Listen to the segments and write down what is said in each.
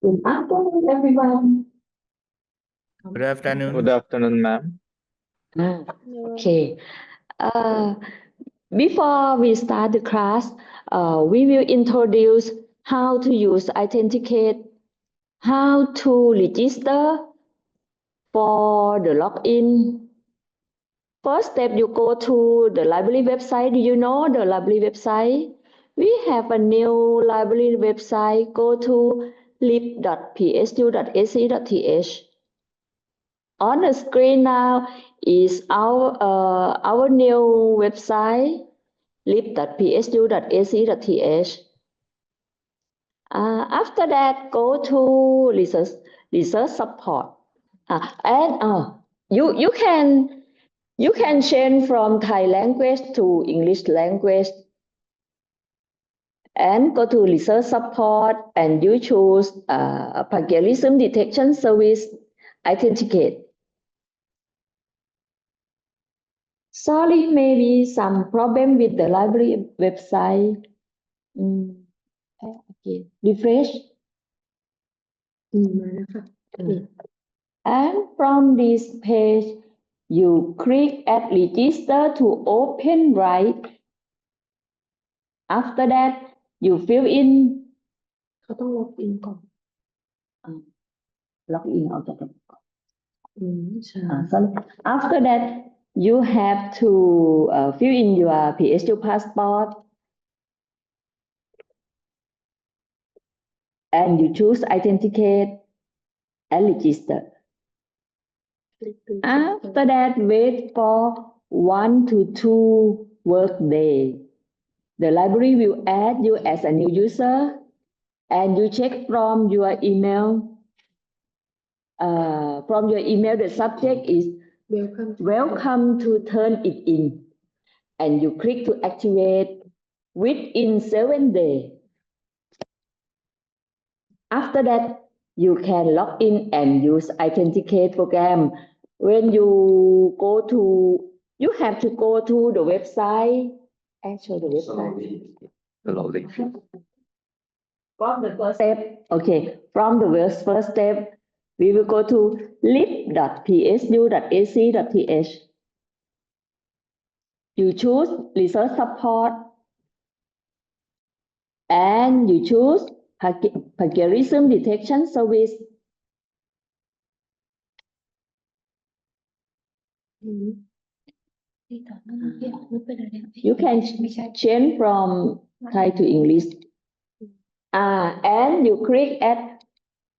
Good afternoon, everyone. Good afternoon. Good afternoon, ma'am. Okay. Before we start the class, we will introduce how to use iThenticate, how to register for the login. First step, you go to the library website. Do you know the library website? We have a new library website. Go to lib.psu.ac.th. On the screen now is our new website, lib.psu.ac.th. After that, go to research support, and you can change from Thai language to English language, and go to research support, and you choose plagiarism detection service iThenticate. Sorry, maybe some problem with the library website. Okay, refresh. And from this page, you click at register to open right. After that, you fill in. เขาต้องล็อกอินก่อนล็อกอินออกจากระบบก่อนso after that, you have to fill in your PSU passport, and you choose iThenticate and register. After that, wait for 1 to 2 work days. The library will add you as a new user, and you check from your email. From your email, the subject is welcome to turn it in, and you click to activate within 7 days. After that, you can log in and use iThenticate program. When you go to, you have to go to the website. Actually, the website. Slowly. From the first step, okay. From the first step, we will go to lib.psu.ac.th. You choose research support, and you choose plagiarism detection service. You can change from Thai to English. And you click at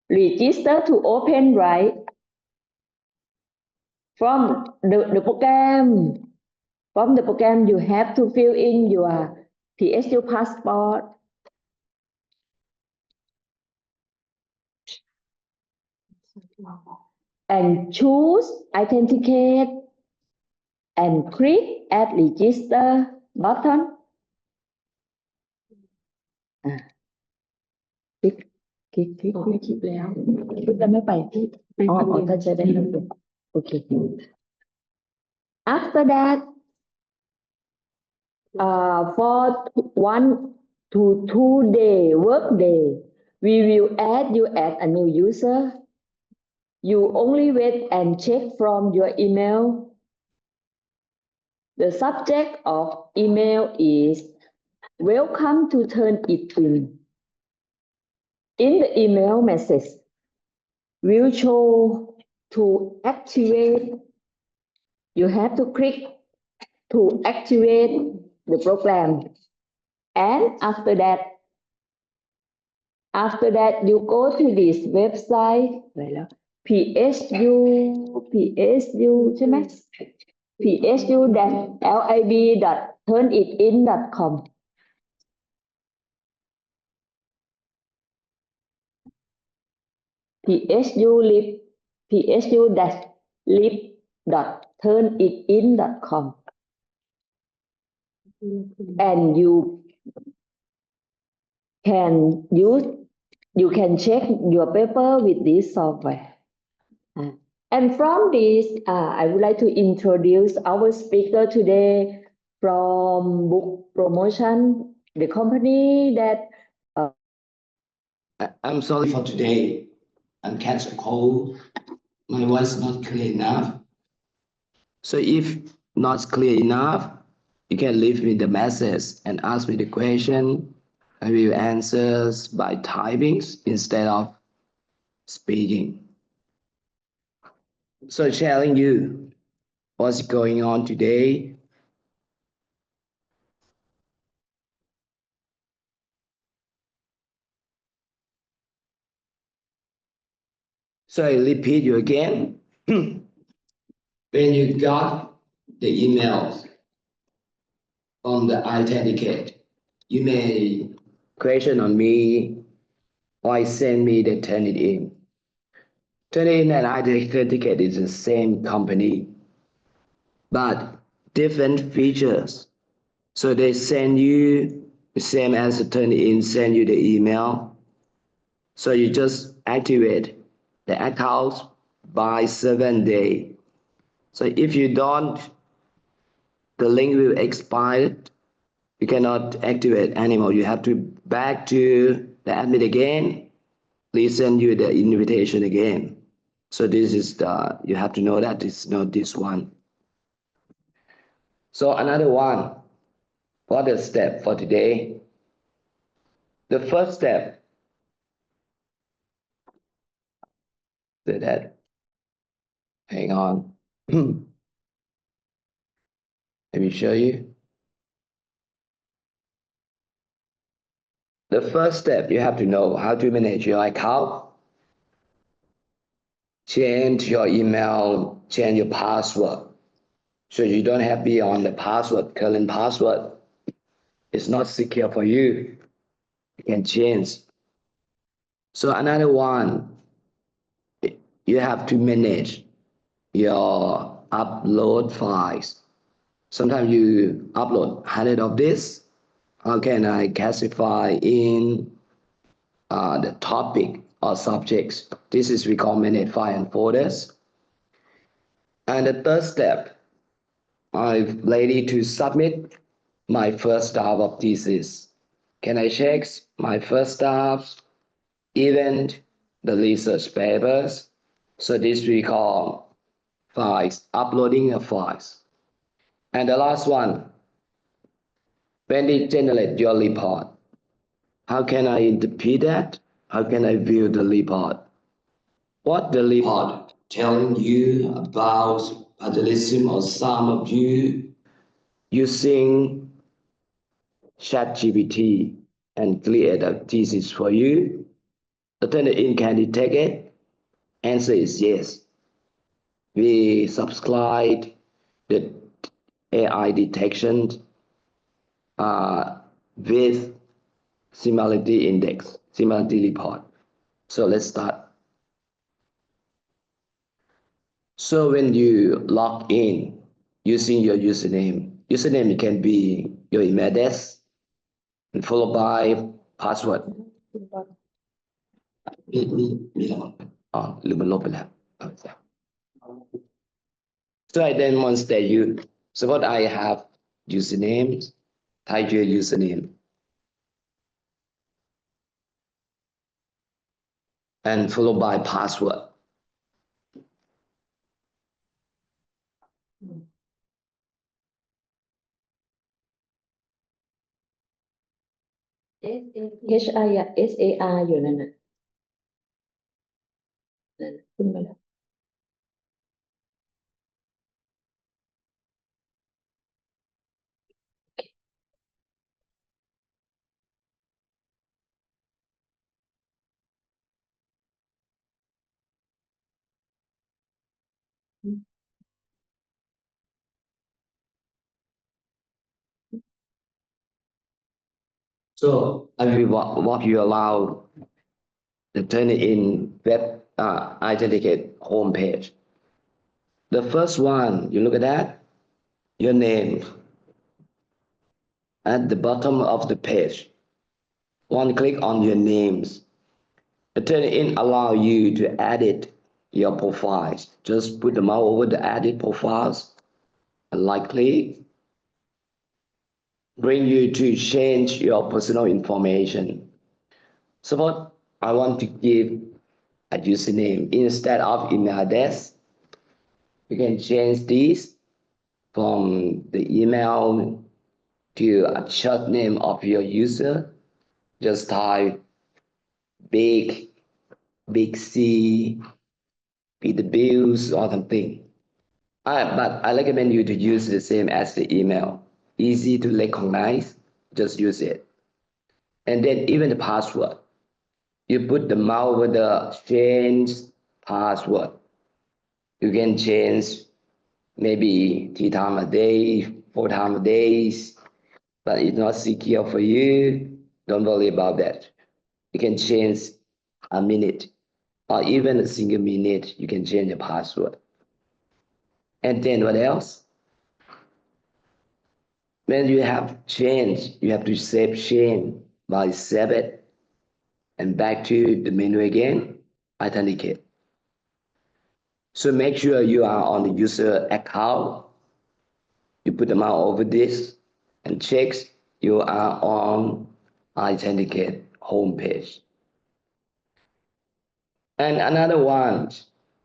register to open right. From the program, you have to fill in your PSU passport. And choose iThenticate and click at register button. Click แล้วไม่ไปถ้าจะได้ไม่เป็นโอเค After that, for 1 to 2 work day, we will add you as a new user. You only wait and check from your email. The subject of email is welcome to turn it in. In the email message, will show to activate. You have to click to activate the program. And after that, you go to this website. PSU ใช่ไหม psu-lib.turnitin.com. psu-lib.turnitin.com. And you can check your paper with this software. And from this, I would like to introduce our speaker today from Book Promotion, the company that I'm sorry for today. I'm catch a cold. My voice not clear enough. So if not clear enough, you can leave me the message and ask me the question. I will answer by typing instead of speaking. So sharing you what's going on today. So I repeat you again. When you got the emails from the iThenticate, you may question on me or send me the Turnitin. Turnitin and iThenticate is the same company, but different features. So they send you the same as the Turnitin, send you the email. So you just activate the account by 7 days. So if you don't, the link will expire. You cannot activate anymore. You have to back to the admin again. Please send you the invitation again. So this is you have to know that it's not this one. So another one, for the step for today. The first step, so that, hang on. Let me show you. The first step, you have to know how to manage your account, change your email, change your password. So you don't have to be on the password, current password. It's not secure for you. You can change. So another one, you have to manage your upload files. Sometimes you upload 100 of this. How can I classify in the topic or subjects? This is we call manage file and folders. And the third step, I'm ready to submit my first draft of thesis. Can I check my first draft, event, the research papers? So this we call files, uploading of files. And the last one, when it generates your report, how can I interpret that? How can I view the report? What the report telling you about plagiarism or some of you using ChatGPT and create a thesis for you? The Turnitin can detect it. Answer is yes. We subscribe the AI detection with similarity index, similarity report. So let's start. So when you log in using your username can be your email address and followed by password. อ๋อหรือมันลบไปแล้ว So I demonstrate you. Suppose I have username, type your username, and followed by password. SAR อยู่นั่นน่ะนั่นน่ะขึ้นมาแล้ว So I will walk you around the Turnitin web iThenticate homepage. The first one, you look at that, your name. At the bottom of the page, one click on your names. The Turnitin allow you to edit your profiles. Just put the mouse over the edit profiles and right click. Bring you to change your personal information. Suppose I want to give a username instead of email address. You can change this from the email to a short name of your user. Just type big C, PWs or something. But I recommend you to use the same as the email. Easy to recognize, just use it. And then even the password. You put the mouse over the change password. You can change maybe 3 times a day, 4 times a day, but it's not secure for you. Don't worry about that. You can change a minute or even a single minute. You can change the password. And then what else? When you have changed, you have to save change by save it and back to the menu again, iThenticate. So make sure you are on the user account. You put the mouse over this and checks you are on iThenticate homepage. And another one,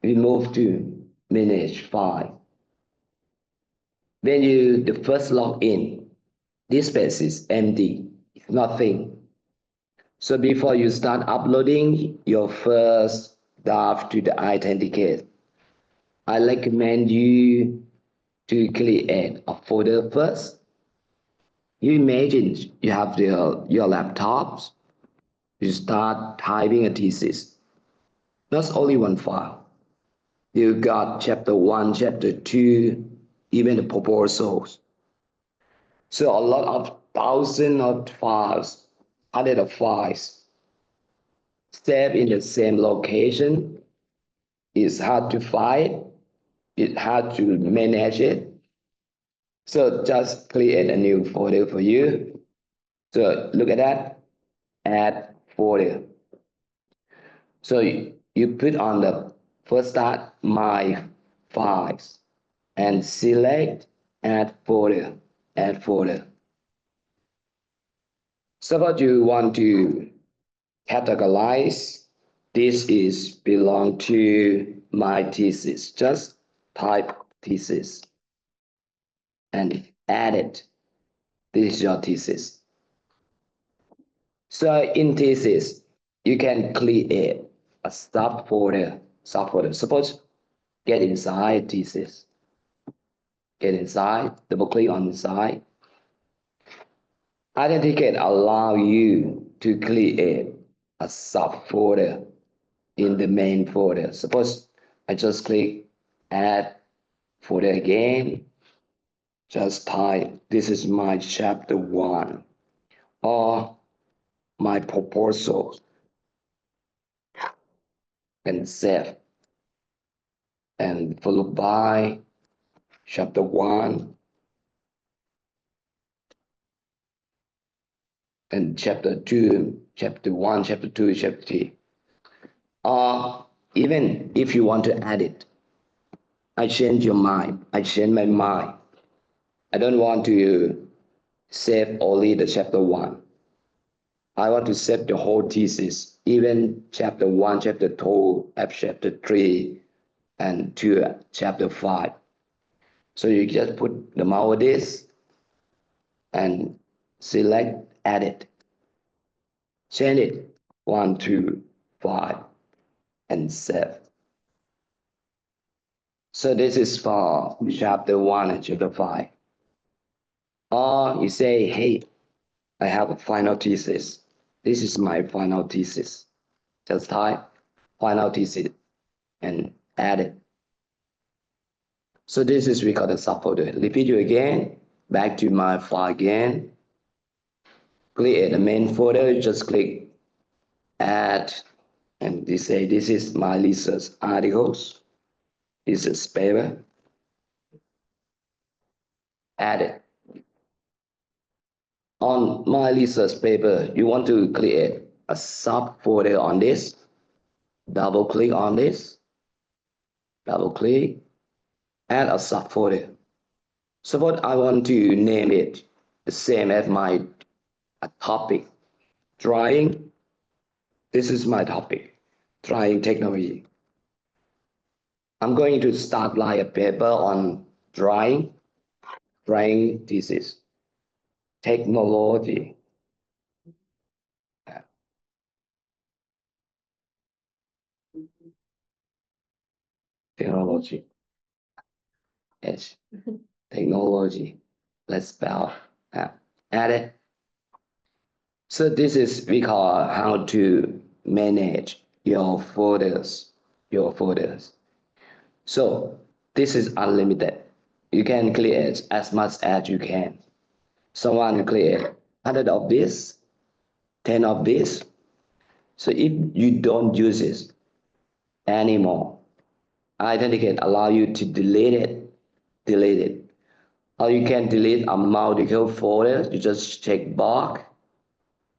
we move to manage file. When the first log in, this space is empty, it's nothing. So before you start uploading your first draft to the iThenticate, I recommend you to create a folder first. You imagine you have your laptops, you start typing a thesis. Not only one file. You got chapter 1, chapter 2, even the proposals. So a lot of thousands of files, hundreds of files, saved in the same location. It's hard to find. It's hard to manage it. So just create a new folder for you. So look at that, add folder. So you put on the first start my files and select add folder, add folder. Suppose you want to categorize, this is belong to my thesis. Just type thesis and add it. This is your thesis. So in thesis, you can create a subfolder. Suppose get inside thesis. Get inside, double click on inside. iThenticate allow you to create a subfolder in the main folder. Suppose I just click add folder again. Just type this is my chapter 1 or my proposal and save, and followed by chapter 1 and chapter 2, chapter 1, chapter 2, chapter 3. Or even if you want to add it, I change your mind. I change my mind. I don't want to save only the chapter 1. I want to save the whole thesis, even chapter 1, chapter 2, chapter 3, and to chapter 5. So you just put the mouse over this and select edit. Change it 1, 2, 5 and save. So this is for chapter 1 and chapter 5. Or you say, hey, I have a final thesis. This is my final thesis. Just type final thesis and add it. So this is we call the subfolder. Repeat you again, back to my file again. Create the main folder, just click add, and this say this is my research articles. This is paper. Add it. On my research paper, you want to create a subfolder on this. Double click on this. Double click. Add a subfolder. Suppose I want to name it the same as my topic, drawing. This is my topic, trying technology. I'm going to start like a paper on drawing thesis, technology. Technology. Yes. Technology. Let's spell. Add it. So this is we call how to manage your folders. So this is unlimited. You can create as much as you can. Someone create 100 of this, 10 of this. So if you don't use it anymore, iThenticate allow you to delete it. Or you can delete a multiple folder. You just check box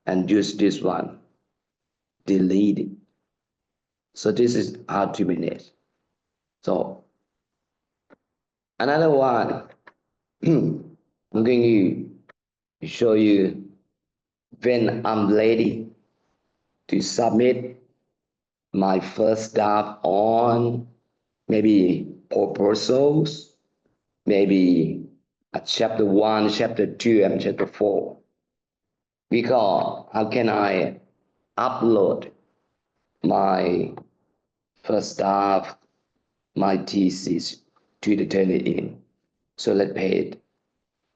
and use this one. Delete it. So this is how to manage. So another one, I'm going to show you when I'm ready to submit my first draft on maybe proposals, maybe a chapter 1, chapter 2, and chapter 4. Because how can I upload my first draft, my thesis to the Turnitin? So let's pay it.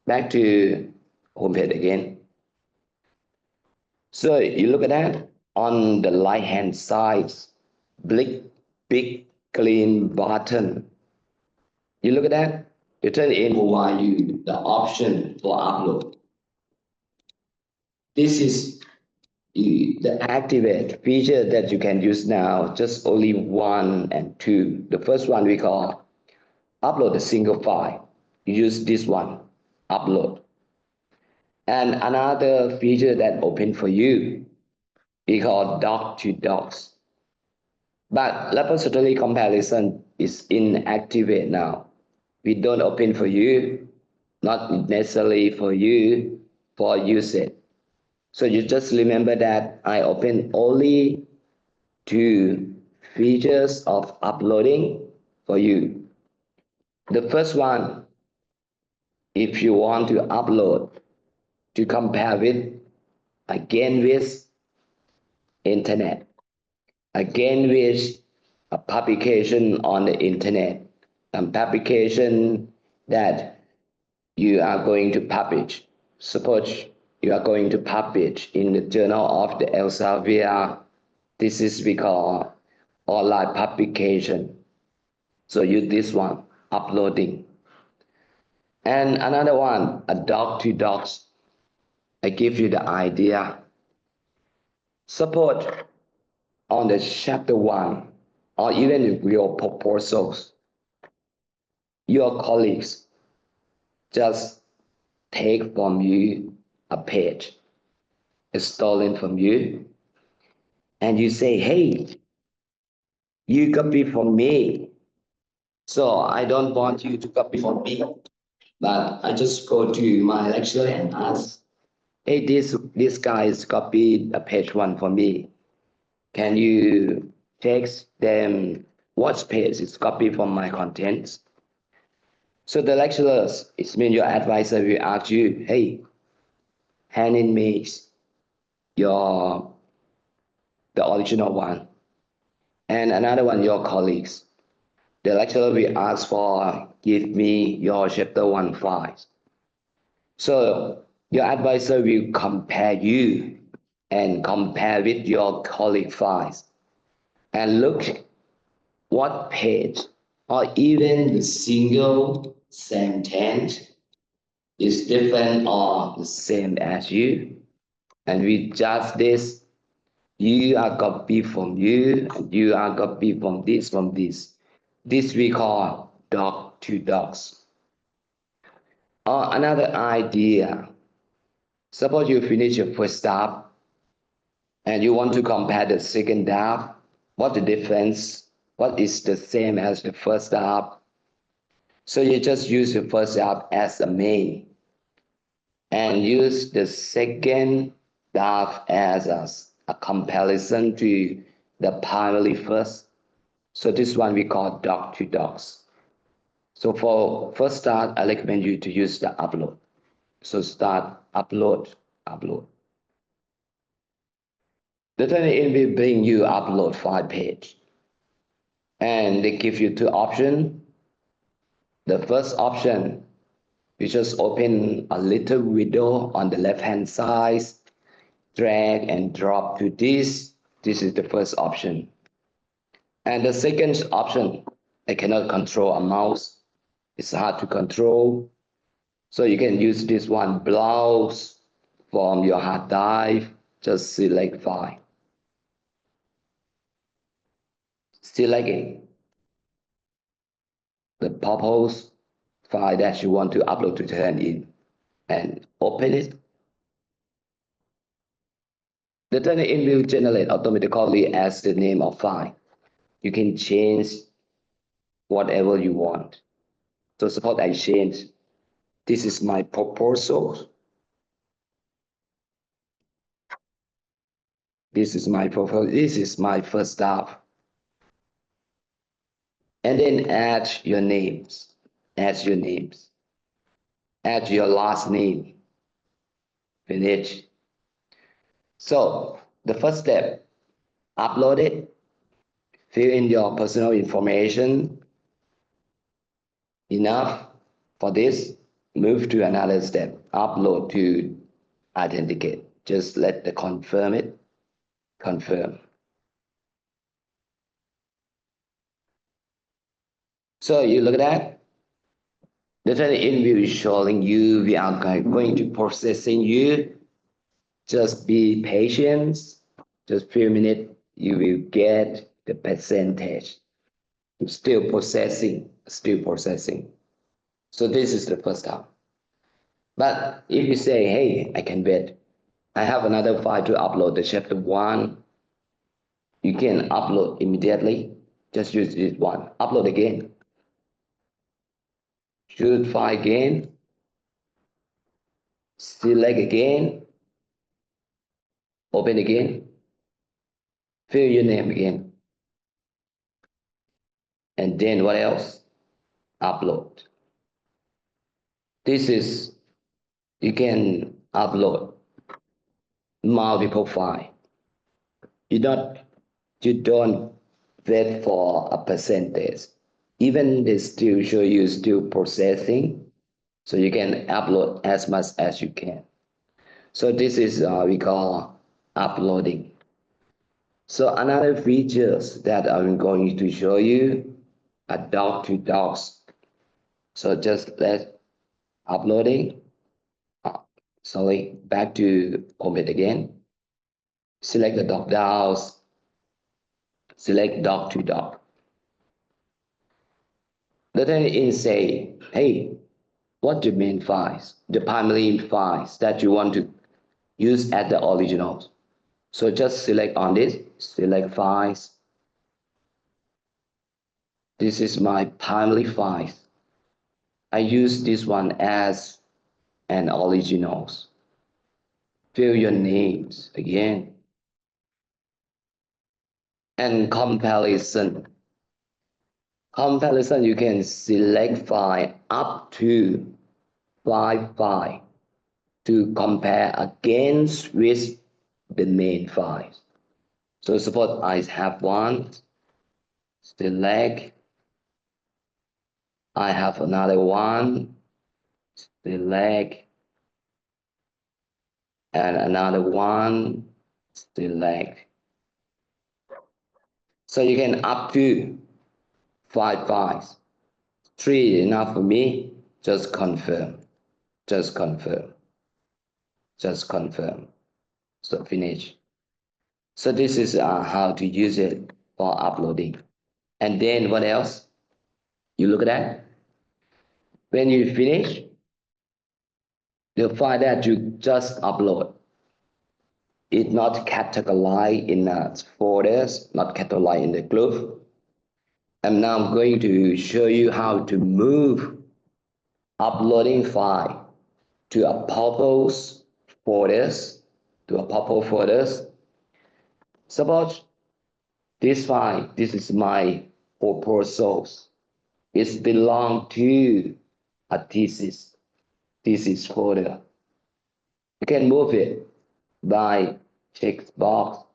Back to homepage again. So you look at that on the right hand side, big green button. You look at that, the Turnitin will provide you the option for upload. This is the activate feature that you can use now, just only 1 and 2. The first one we call upload a single file. You use this one, upload. And another feature that open for you, we call doc to docs. But repository comparison is inactivate now. We don't open for you, not necessarily for you, for usage. So you just remember that I open only 2 features of uploading for you. The first one, if you want to upload to compare with, again with internet, again with a publication on the internet, a publication that you are going to publish. Suppose you are going to publish in the Journal of the Elsevier. This is we call online publication. So use this one, uploading. And another one, a doc to docs. I give you the idea. Suppose on the chapter 1, or even your proposals, your colleagues just take from you a page, it's stolen from you, and you say, hey, you copy from me. So I don't want you to copy from me, but I just go to my lecturer and ask, hey, this guy is copied a page 1 for me. Can you text them what page is copied from my contents? So the lecturers, it means your advisor will ask you, hey, hand in me the original one. And another one, your colleagues. The lecturer will ask for, give me your chapter 1 files. So your advisor will compare you and compare with your colleague files and look what page or even the single sentence is different or the same as you. And with just this, you are copy from you are copy from this. This we call doc to docs. Or another idea, suppose you finish your first draft and you want to compare the second draft. What the difference? What is the same as the first draft? So you just use the first draft as a main and use the second draft as a comparison to the primary first. So this one we call doc to docs. So for first start, I recommend you to use the upload. So start upload. The Turnitin will bring you upload file page. And they give you two options. The first option, you just open a little window on the left hand side, drag and drop to this. This is the first option. And the second option, I cannot control a mouse. It's hard to control. So you can use this one, browse from your hard drive, just select file. Select it. The purpose file that you want to upload to Turnitin and open it. The Turnitin will generate automatically as the name of file. You can change whatever you want. So suppose I change, this is my proposal. This is my proposal. This is my first draft. And then add your names. Add your names. Add your last name. Finish. So the first step, upload it. Fill in your personal information. Enough for this. Move to another step. Upload to iThenticate. Just let the confirm it. Confirm. So you look at that. The Turnitin will be showing you, we are going to processing you. Just be patient. Just few minutes, you will get the percentage. Still processing. So this is the first step. But if you say, hey, I can wait, I have another file to upload, the chapter 1. You can upload immediately. Just use this one. Upload again. Choose file again. Select again. Open again. Fill your name again. And then what else? Upload. This is, you can upload multiple files. You don't wait for a percentage. Even they still show you still processing. So you can upload as much as you can. So this is we call uploading. So another features that I'm going to show you are doc to docs. So just let's uploading. Back to Omit again. Select the doc downs. Select doc to doc. The Turnitin say, hey, what the main files, the primary files that you want to use as the originals. So just select on this, select files. This is my primary files. I use this one as an originals. Fill your names again. And comparison. Comparison, you can select file up to 5 files to compare against with the main files. So suppose I have one, select. I have another one, select. And another one, select. So you can up to 5 files. 3 enough for me. Just confirm. Just confirm. Just confirm. So finish. So this is how to use it for uploading. And then what else? You look at that. When you finish, the file that you just upload is not categorized in folders, not categorized in the group. And now I'm going to show you how to move uploading file to a purple folders, Suppose this file, this is my proposal. It belongs to a thesis folder. You can move it by checkbox.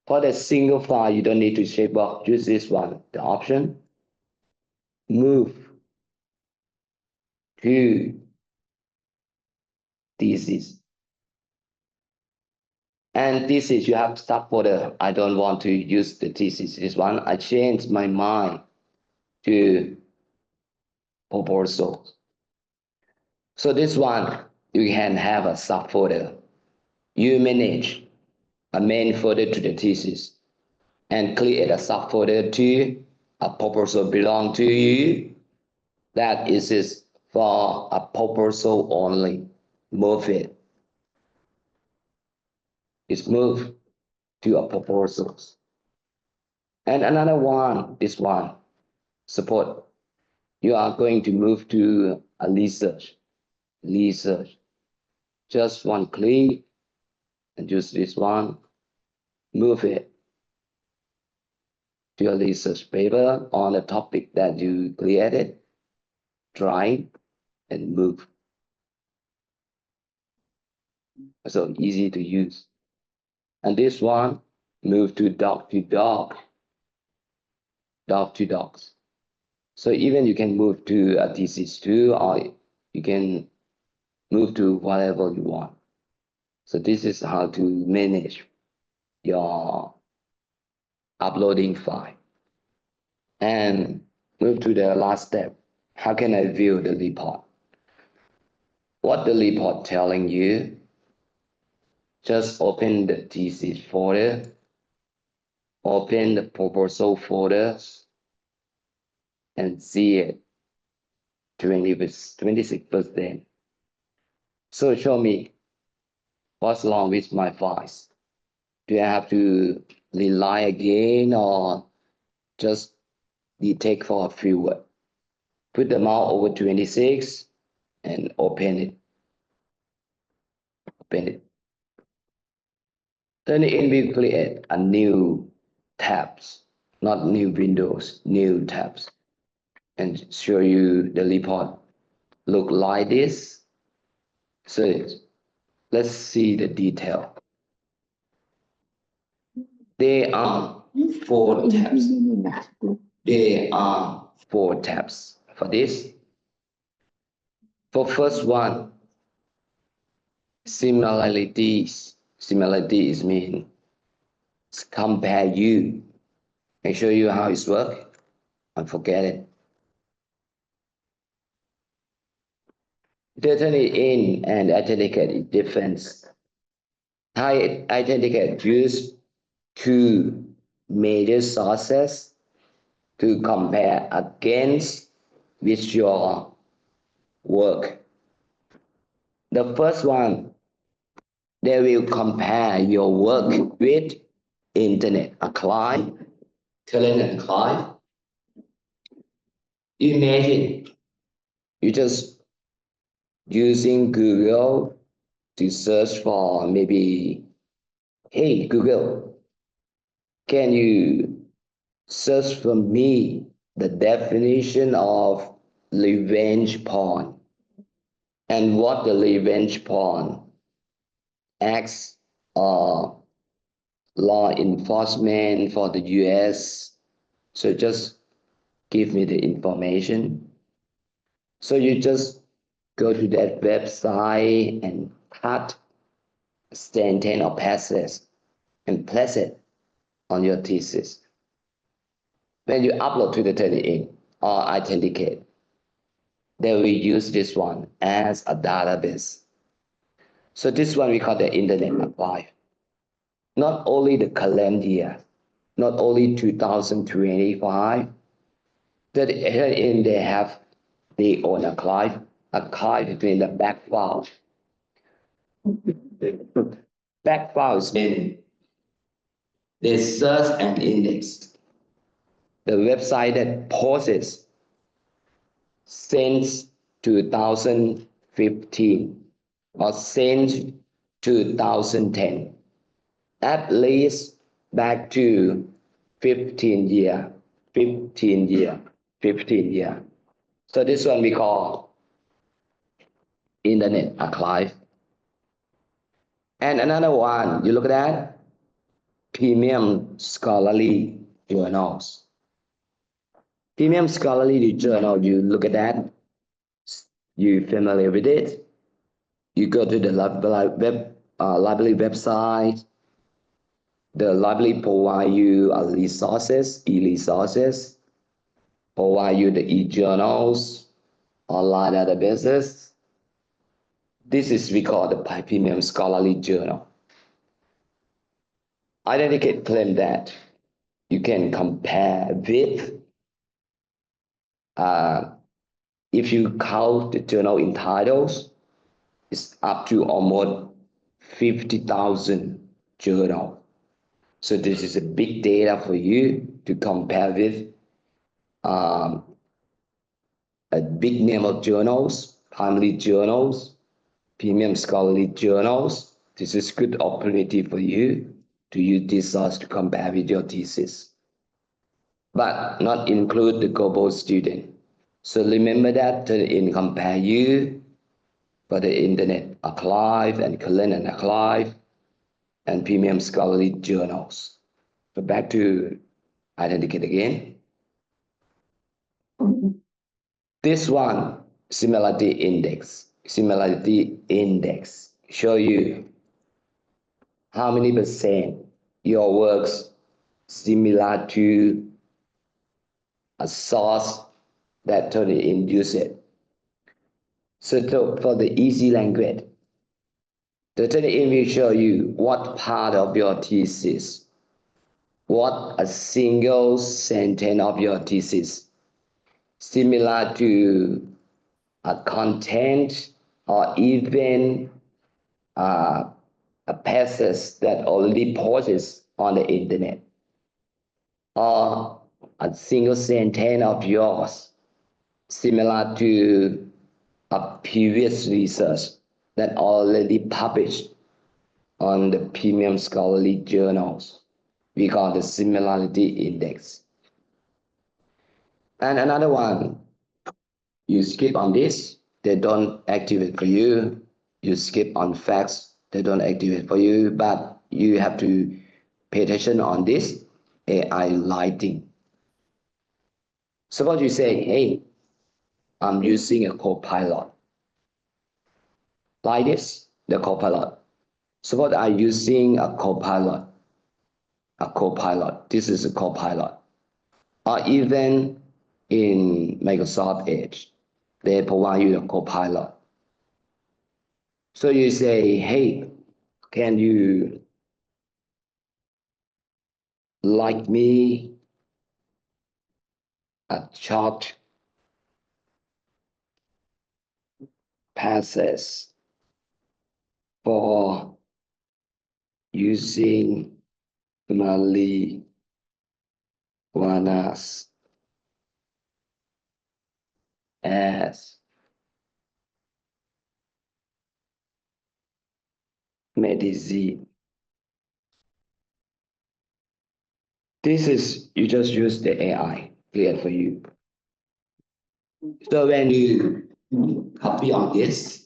For the single file, you don't need to checkbox. Use this one, the option. Move to thesis. And thesis, you have subfolder. I don't want to use the thesis. This one, I changed my mind to proposal. So this one, you can have a subfolder. You manage a main folder to the thesis and create a subfolder to a proposal belong to you. That is for a proposal only. Move it. It's moved to a proposal. And another one, this one, support. You are going to move to a research. Just one click and use this one. Move it to a research paper on the topic that you created. Drag and move. So easy to use. And this one, move to doc to doc. Doc to docs. So even you can move to a thesis too, or you can move to whatever you want. So this is how to manage your uploading file. And move to the last step. How can I view the report? What the report telling you? Just open the thesis folder, open the proposal folders, and see it 26%. So show me what's wrong with my files. Do I have to rely again or just detect for a few words? Put the mouse over 26 and open it. Then it will create a new tabs, not new windows, new tabs, and show you the report look like this. So let's see the detail. There are 4 tabs. There are 4 tabs for this. For first one, similarities. Similarities mean compare you. I show you how it works and forget it. Determine in and iThenticate is different. iThenticate use 2 major sources to compare against with your work. The first one, they will compare your work with internet archive, talent archive. Imagine you just using Google to search for maybe, hey Google, can you search for me the definition of revenge porn and what the revenge porn acts law enforcement for the US. So just give me the information. So you just go to that website and cut sentence or passage and place it on your thesis. When you upload to the Turnitin or iThenticate, they will use this one as a database. So this one we call the Internet Archive. Not only the calendar year, not only 2025, that in they have their own archive between the back files. Back files mean they search and index. The website that posts since 2015 or since 2010 at least back to 15 year. So this one we call Internet Archive. And another one, you look at that, premium scholarly journals. Premium scholarly journal, you look at that, you familiar with it. You go to the library website. The library provide you e-resources, provide you the e-journals, online databases. This is we call the premium scholarly journal. iThenticate claim that you can compare with, if you count the journal in titles, it's up to almost 50,000 journals. So this is a big data for you to compare with a big name of journals, primary journals, premium scholarly journals. This is good opportunity for you to use this source to compare with your thesis, but not include the global student. So remember that in compare you for the Internet Archive and Calendar Archive and premium scholarly journals. So back to iThenticate again. This one, similarity index show you how many percent your works similar to a source that totally induce it. So for the easy language, the totally will show you what part of your thesis, what a single sentence of your thesis similar to a content or even a passage that already posts on the internet, or a single sentence of yours similar to a previous research that already published on the premium scholarly journals. We call the similarity index. And another one, you skip on this, they don't activate for you. You skip on facts, they don't activate for you, but you have to pay attention on this AI lighting. Suppose you say, hey, I'm using a copilot. Like this, the copilot. Suppose I'm using a copilot. This is a copilot. Or even in Microsoft Edge, they provide you a copilot. So you say, hey, can you like me a short passage for using marijuana as medicine. This is, you just use the AI create for you. So when you copy on this,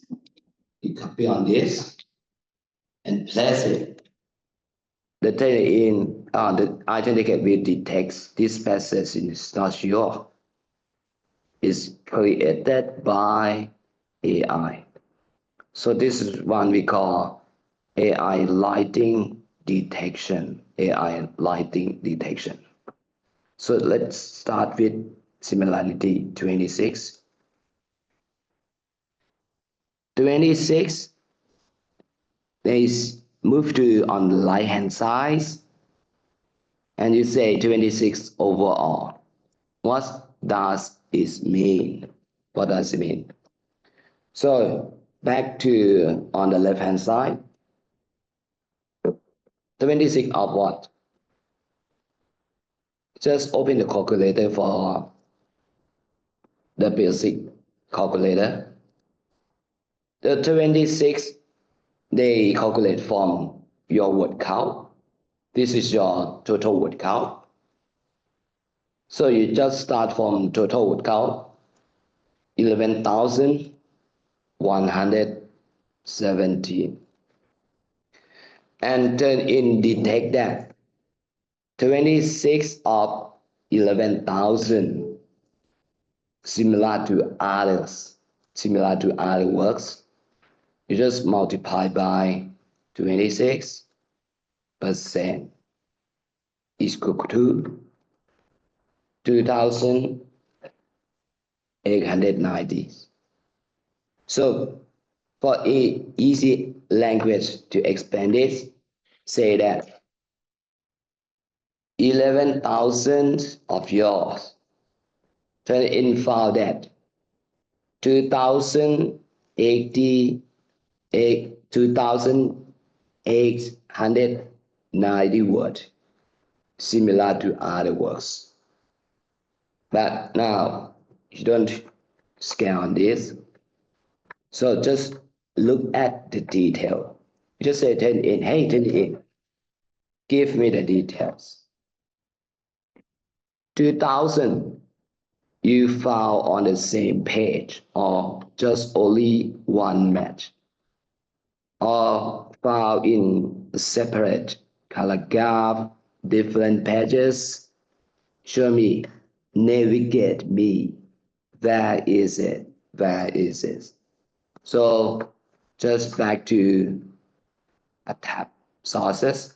and place it, the iThenticate will detect this passage is not yours. Is created by AI. So this is one we call AI lighting detection. So let's start with similarity 26. 26, is move to on the right hand side, and you say 26 overall. What does it mean? So back to on the left hand side, 26 of what? Just open the calculator for the basic calculator. The 26, they calculate from your word count. This is your total word count. So you just start from total word count, 11,117. And turn in detect that 26 of 11,000 similar to other works. You just multiply by 26% is equal to 2,890. So for an easy language to explain this, say that 11,000 of yours. Turn in found that 2,890 words, similar to other words. But now you don't scan on this. So just look at the detail. You just say turn in, hey, turn in. Give me the details. 2,000 you found on the same page or just only one match or found in a separate paragraph, different pages. Show me, navigate me. Where is it? Where is it? So just back to a tab, sources.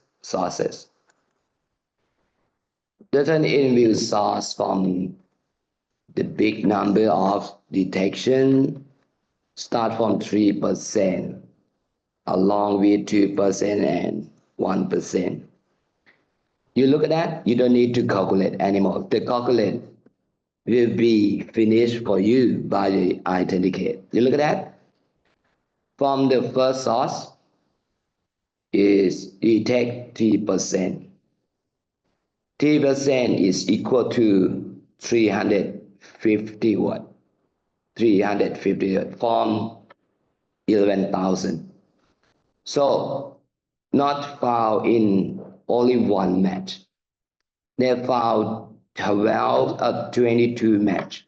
The turn-in will source from the big number of detection, start from 3% along with 2% and 1%. You look at that, you don't need to calculate anymore. The calculate will be finished for you by the iThenticate. You look at that. From the first source is detect 3%. 3% is equal to 350 what? 350 from 11,000. So not found in only one match. They found 22 match.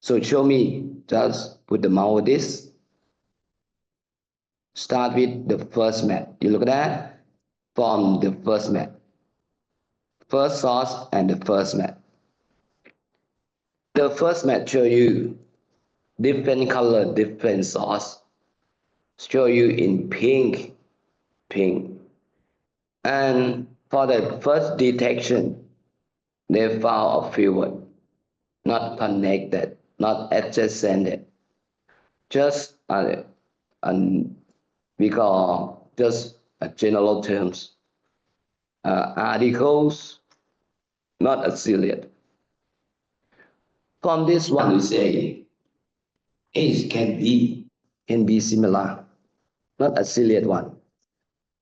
So show me, just put the mouse on this. Start with the first match. You look at that from the first match. First source and the first match. The first match show you different color, different source. Show you in pink. And for the first detection, they found a few words, not connected, not adjacent, just we call just general terms, articles, not affiliate. From this one, we say it can be similar, not affiliate one.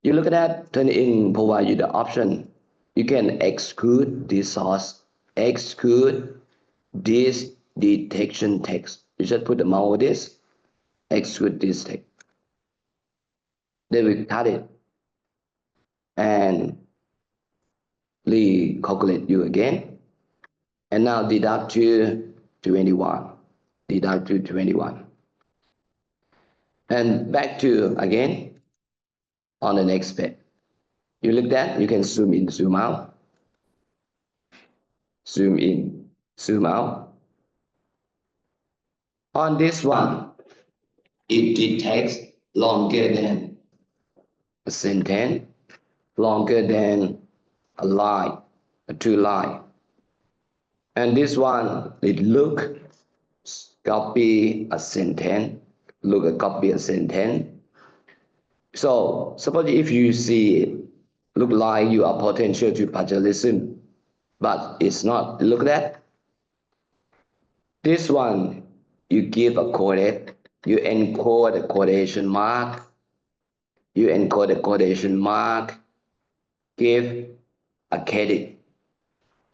You look at that, turn in, provide you the option. You can exclude this source, exclude this detection text. You just put the mouse on this, exclude this text. They will cut it and recalculate you again. And now deduct to 21. Deduct to 21. And back to again on the next page. You look at that, you can zoom in, zoom out. Zoom in, zoom out. On this one, it detects longer than a sentence, longer than a line, a two line. And this one, it copy a sentence, copy a sentence. So suppose if you see it, look like you are potential to plagiarism, but it's not. Look at that. This one, you give a coded, you encode the quotation mark, give a credit,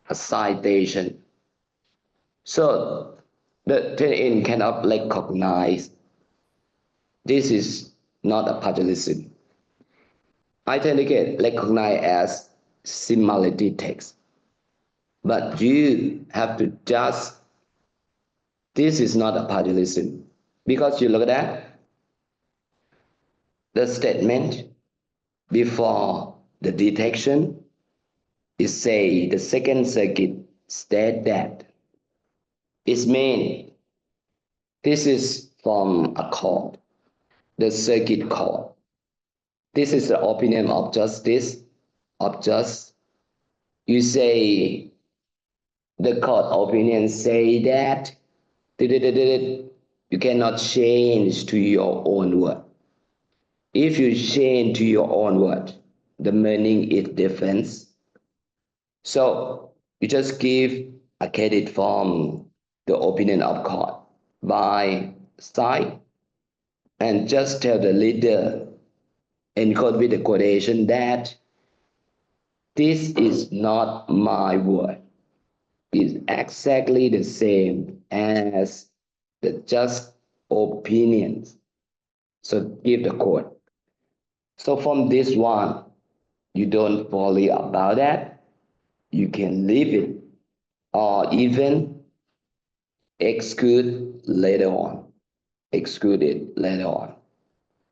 a citation. So the turn-in cannot recognize this is not a plagiarism. iThenticate recognize as similarity text. But you have to just, this is not a parallelism, because you look at that, the statement before the detection is say the second circuit state that it means this is from a chord, the circuit chord. This is the opinion of justice, of just. You say the court opinion say that you cannot change to your own word. If you change to your own word, the meaning is different. So you just give a credit from the opinion of court by side and just tell the leader encode with the quotation that this is not my word. It's exactly the same as the just opinions. So give the quote. So from this one, you don't worry about that. You can leave it or even exclude later on. Exclude it later on.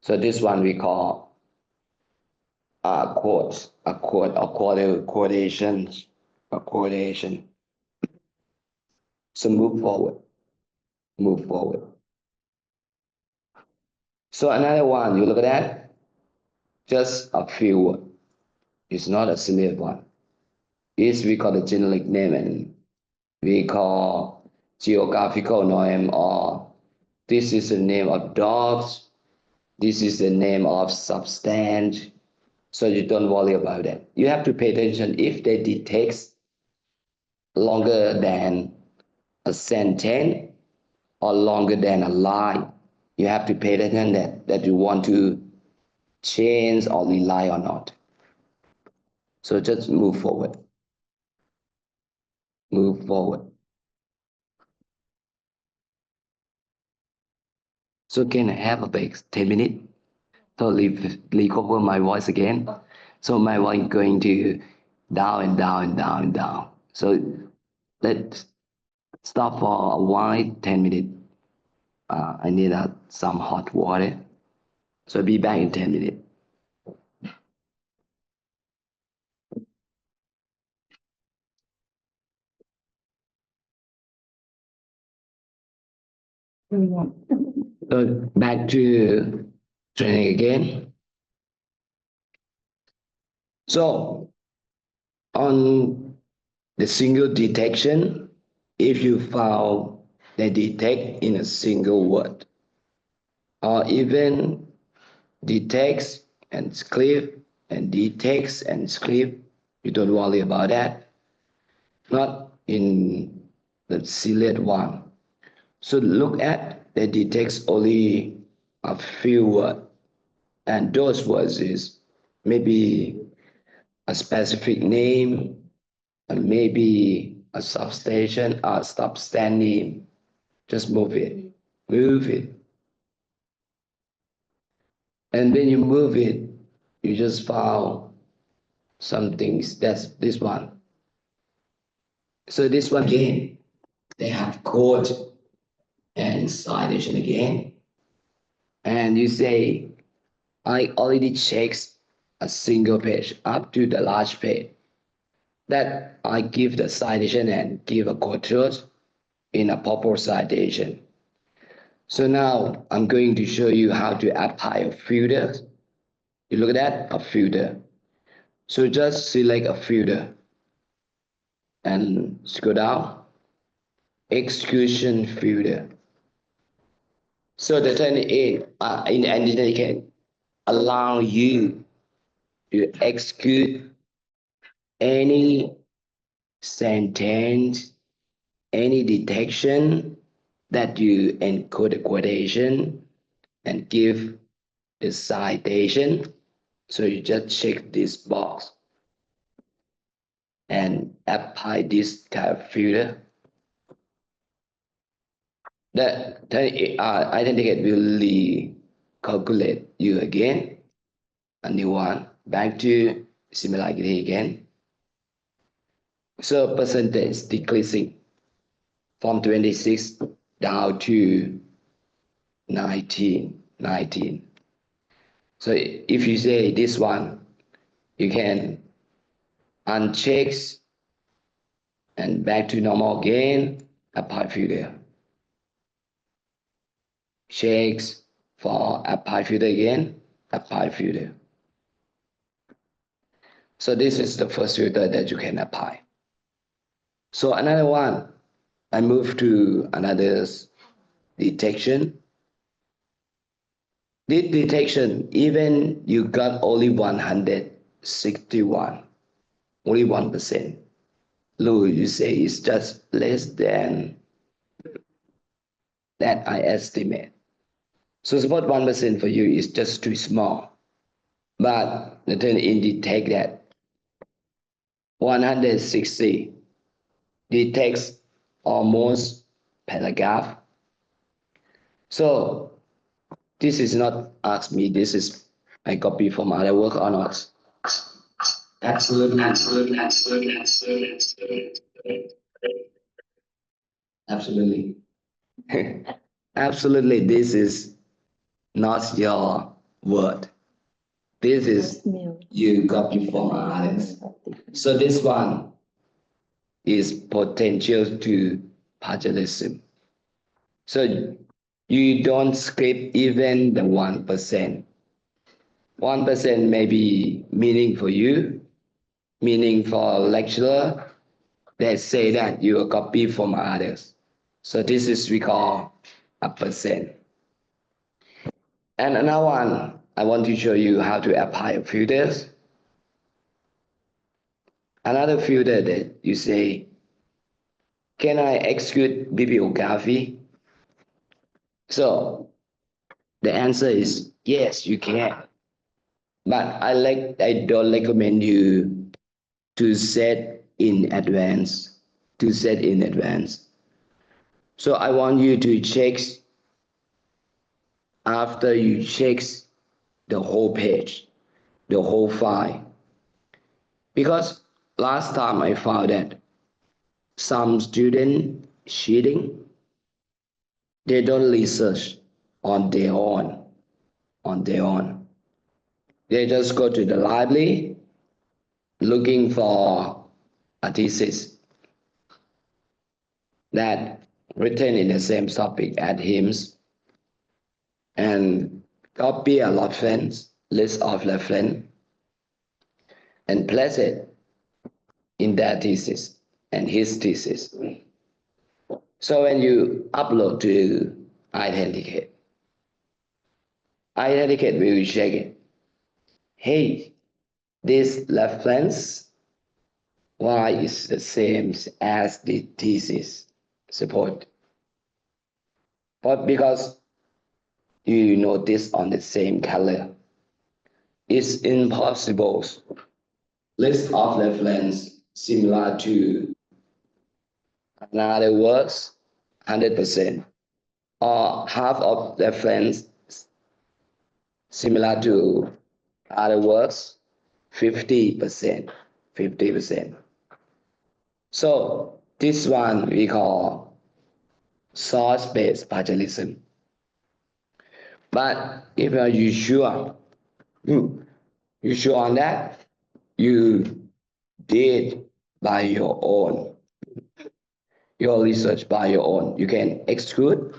So this one we call quotes, a quotation. So move forward. So another one, you look at that, just a few words. It's not a similar one. It's we call the generic name and we call geographical name, or this is the name of dogs, this is the name of substance. So you don't worry about that. You have to pay attention if they detect longer than a sentence or longer than a line. You have to pay attention that you want to change or rely or not. So just move forward. So can I have a break 10 minutes? So recover my voice again. So my voice is going to down and down and down and down. So let's stop for a while, 10 minutes. I need some hot water. So be back in 10 minutes. So back to training again. So on the single detection, if you found they detect in a single word, or even detects and script and detects and script, you don't worry about that. Not in the select one. So look at the detects only a few words, and those words is maybe a specific name, and maybe a substation or substand name. Just move it. And when you move it, you just found some things. That's this one. So this one again, they have quote and citation again. And you say, I already checked a single page up to the large page. That I give the citation and give a quote truth in a proper citation. So now I'm going to show you how to apply a filter. You look at that, a filter. So just select a filter and scroll down, exclusion filter. So the 28 in iThenticate allow you to exclude any sentence, any detection that you encode a quotation and give the citation. So you just check this box and apply this kind of filter. The iThenticate will recalculate you again, a new one, back to similarity again. So percentage decreasing from 26 down to 19. So if you say this one, you can uncheck and back to normal again, apply filter. Checks for apply filter again, apply filter. So this is the first filter that you can apply. So another one, I move to another detection. This detection, even you got only 161, only 1%. Look, you say it's just less than that I estimate. So suppose 1% for you is just too small. But the turn in detect that 160 detects almost paragraph. So this is not ask me, this is I copy from other work or not. Absolutely. Absolutely, this is not your word. This is you copy from others. So this one is potential to plagiarism. So you don't script even the 1%. 1% may be meaning for you, meaning for a lecturer. They say that you are copy from others. So this is we call a percent. And another one, I want to show you how to apply filters. Another filter that you say, can I execute bibliography? So the answer is yes, you can. But I don't recommend you to set in advance. So I want you to check after you check the whole page, the whole file. Because last time I found that some student cheating, they don't research on their own. They just go to the library looking for a thesis that written in the same topic as him and copy a reference, list of reference, and place it in their thesis and his thesis. So when you upload to iThenticate will check it. Hey, this reference, why is the same as the thesis support? But because you notice on the same color, it's impossible. List of reference similar to another works 100%, or half of reference similar to other works 50%. So this one we call source-based plagiarism. But if you sure on that, you did by your own, your research by your own, you can execute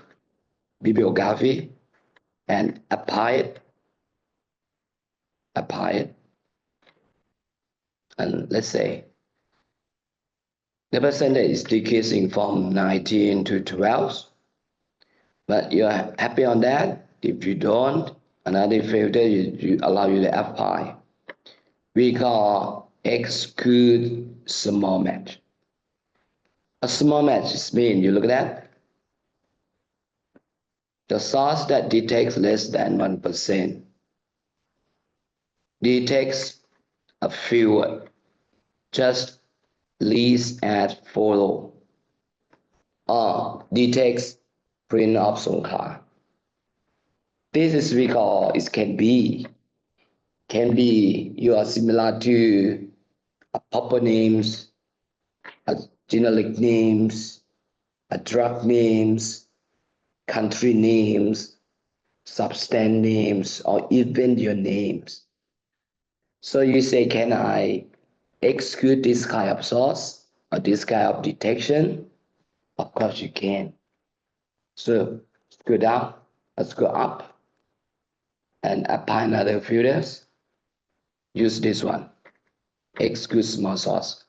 bibliography and apply it. And let's say the percentage is decreasing from 19 to 12. But you're happy on that. If you don't, another filter you allow you to apply. We call exclude small match. A small match means you look at that. The source that detects less than 1% detects a few words, just least as follow, or detects print of Songkha. This is we call it can be you are similar to a proper names generic names, drug names, country names, substance names, or even your names. So you say, can I execute this kind of source or this kind of detection? Of course you can. So scroll down, scroll up, and apply another filters. Use this one, execute small source.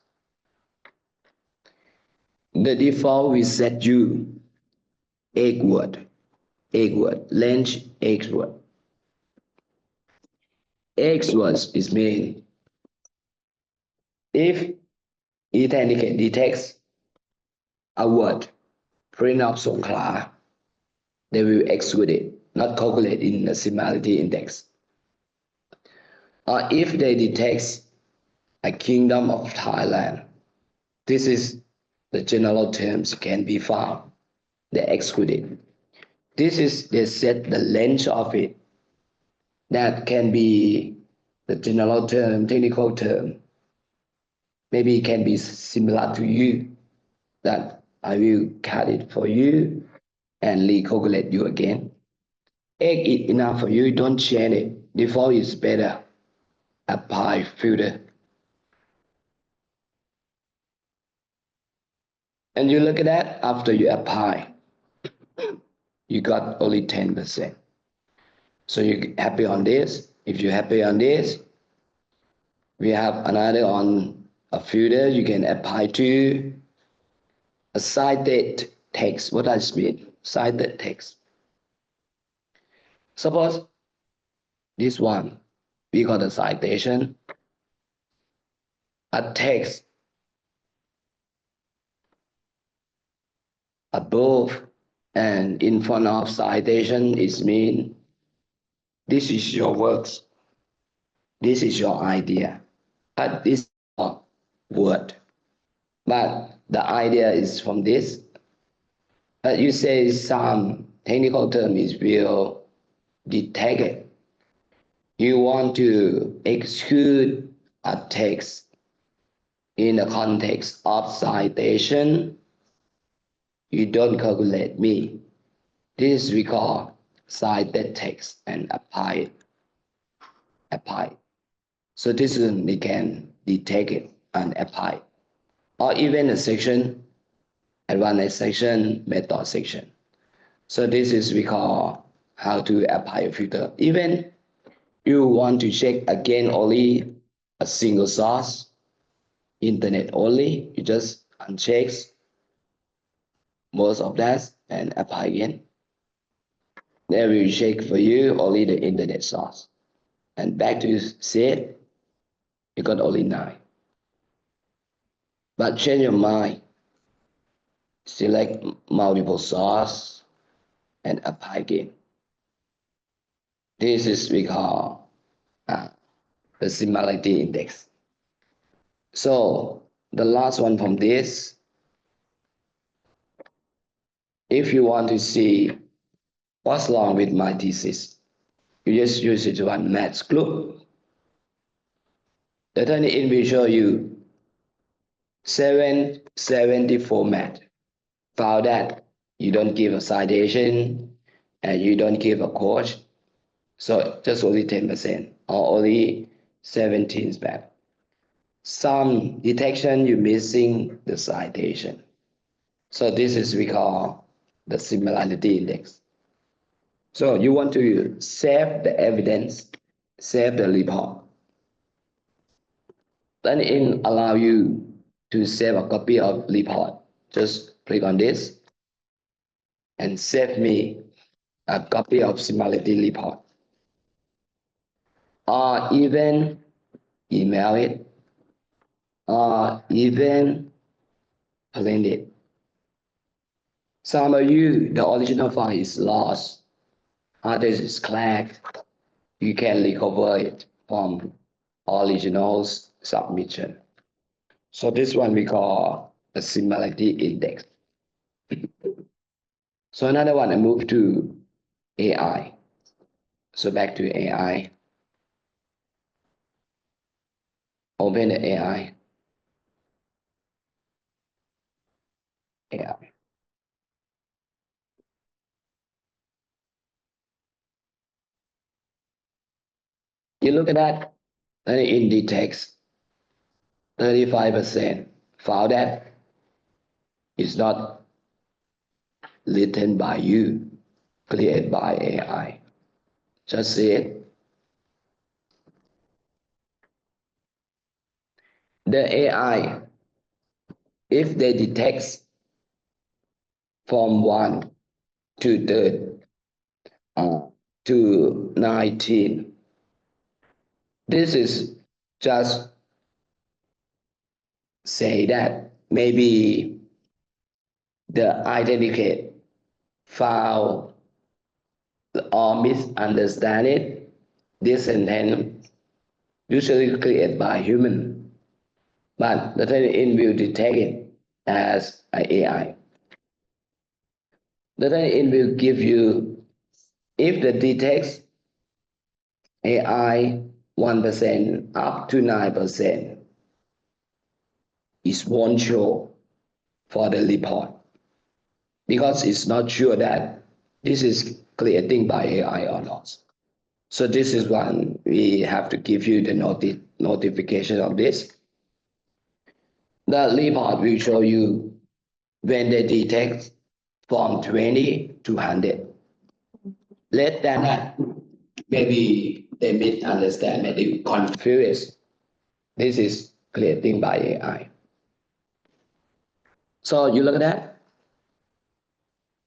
The default we set you egg word, length egg word. Egg words is mean if iThenticate detects a word, print of Songkla, they will exclude it, not calculate in the similarity index. Or if they detect a kingdom of Thailand, this is the general terms can be found, they exclude it. This is, they set the length of it. That can be the general term, technical term. Maybe it can be similar to you, that I will cut it for you and recalculate you again. Egg is enough for you, don't change it. Default is better. Apply filter. And you look at that, after you apply, you got only 10%. So you're happy on this. If you're happy on this, we have another on a filter you can apply to. A cited text. What does it mean? Cited text. Suppose this one, we got a citation, a text above and in front of citation is mean this is your works, this is your idea, but this is your word. But the idea is from this. But you say some technical term is will detect it. You want to execute a text in the context of citation, you don't calculate me. This we call cited text and apply it. So this one we can detect it and apply it. Or even a section, advanced section, method section. So this is we call how to apply a filter. Even you want to check again only a single source, internet only, you just uncheck most of that and apply again. They will check for you only the internet source. And back to set, you got only 9. But change your mind. Select multiple source and apply again. This is we call the similarity index. So the last one from this, if you want to see what's wrong with my thesis, you just use it one maths group. The turn in will show you 774 math. Found that you don't give a citation and you don't give a coach. So just only 10% or only 17 math. Some detection you're missing the citation. So this is we call the similarity index. So you want to save the evidence, save the report. Then it allow you to save a copy of report. Just click on this and save me a copy of similarity report. Or even email it, or even print it. Some of you, the original file is lost. Others is cracked. You can recover it from original submission. So this one we call a similarity index. So another one, I move to AI. So back to AI. Open the AI. You look at that, and in the text, 35% found that it's not written by you, created by AI. Just see it. The AI, if they detect from 1 to 19, this is just say that maybe the iThenticate found or misunderstand it. This sentence usually created by human, but the training will detect it as an AI. The training will give you, if the detects AI 1% up to 9%, it won't show for the report because it's not sure that this is creating by AI or not. So this is one we have to give you the notification of this. The report will show you when they detect from 20 to 100. Less than that, maybe they misunderstand, maybe confused. This is creating by AI. So you look at that.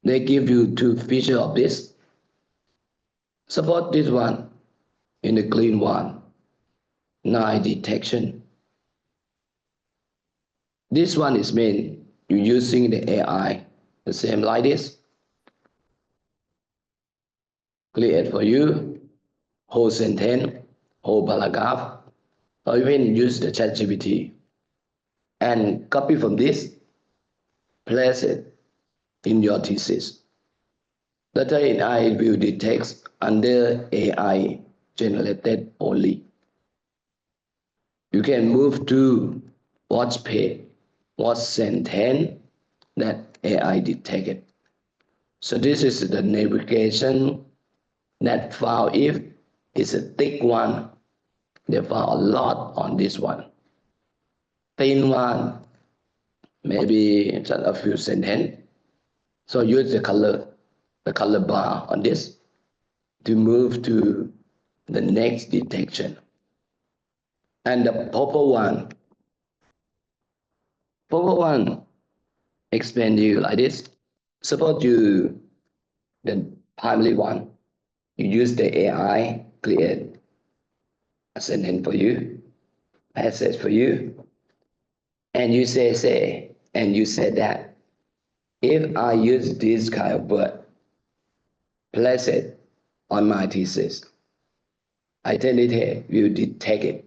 They give you 2 features of this. Suppose this one in the green one, 9 detection. This one is mean you're using the AI, the same like this. Create for you, whole sentence, whole paragraph, or even use the ChatGPT and copy from this, place it in your thesis. The AI will detect under AI generated only. You can move to what page, what sentence that AI detected. So this is the navigation that found if it's a thick one, they found a lot on this one. Thin one, maybe just a few sentences. So use the color bar on this to move to the next detection. And the purple one explain to you like this. Suppose you, the primary one, you use the AI, create a sentence for you, passage for you, and you say, and you say that if I use this kind of word, place it on my thesis, iThenticate will detect it.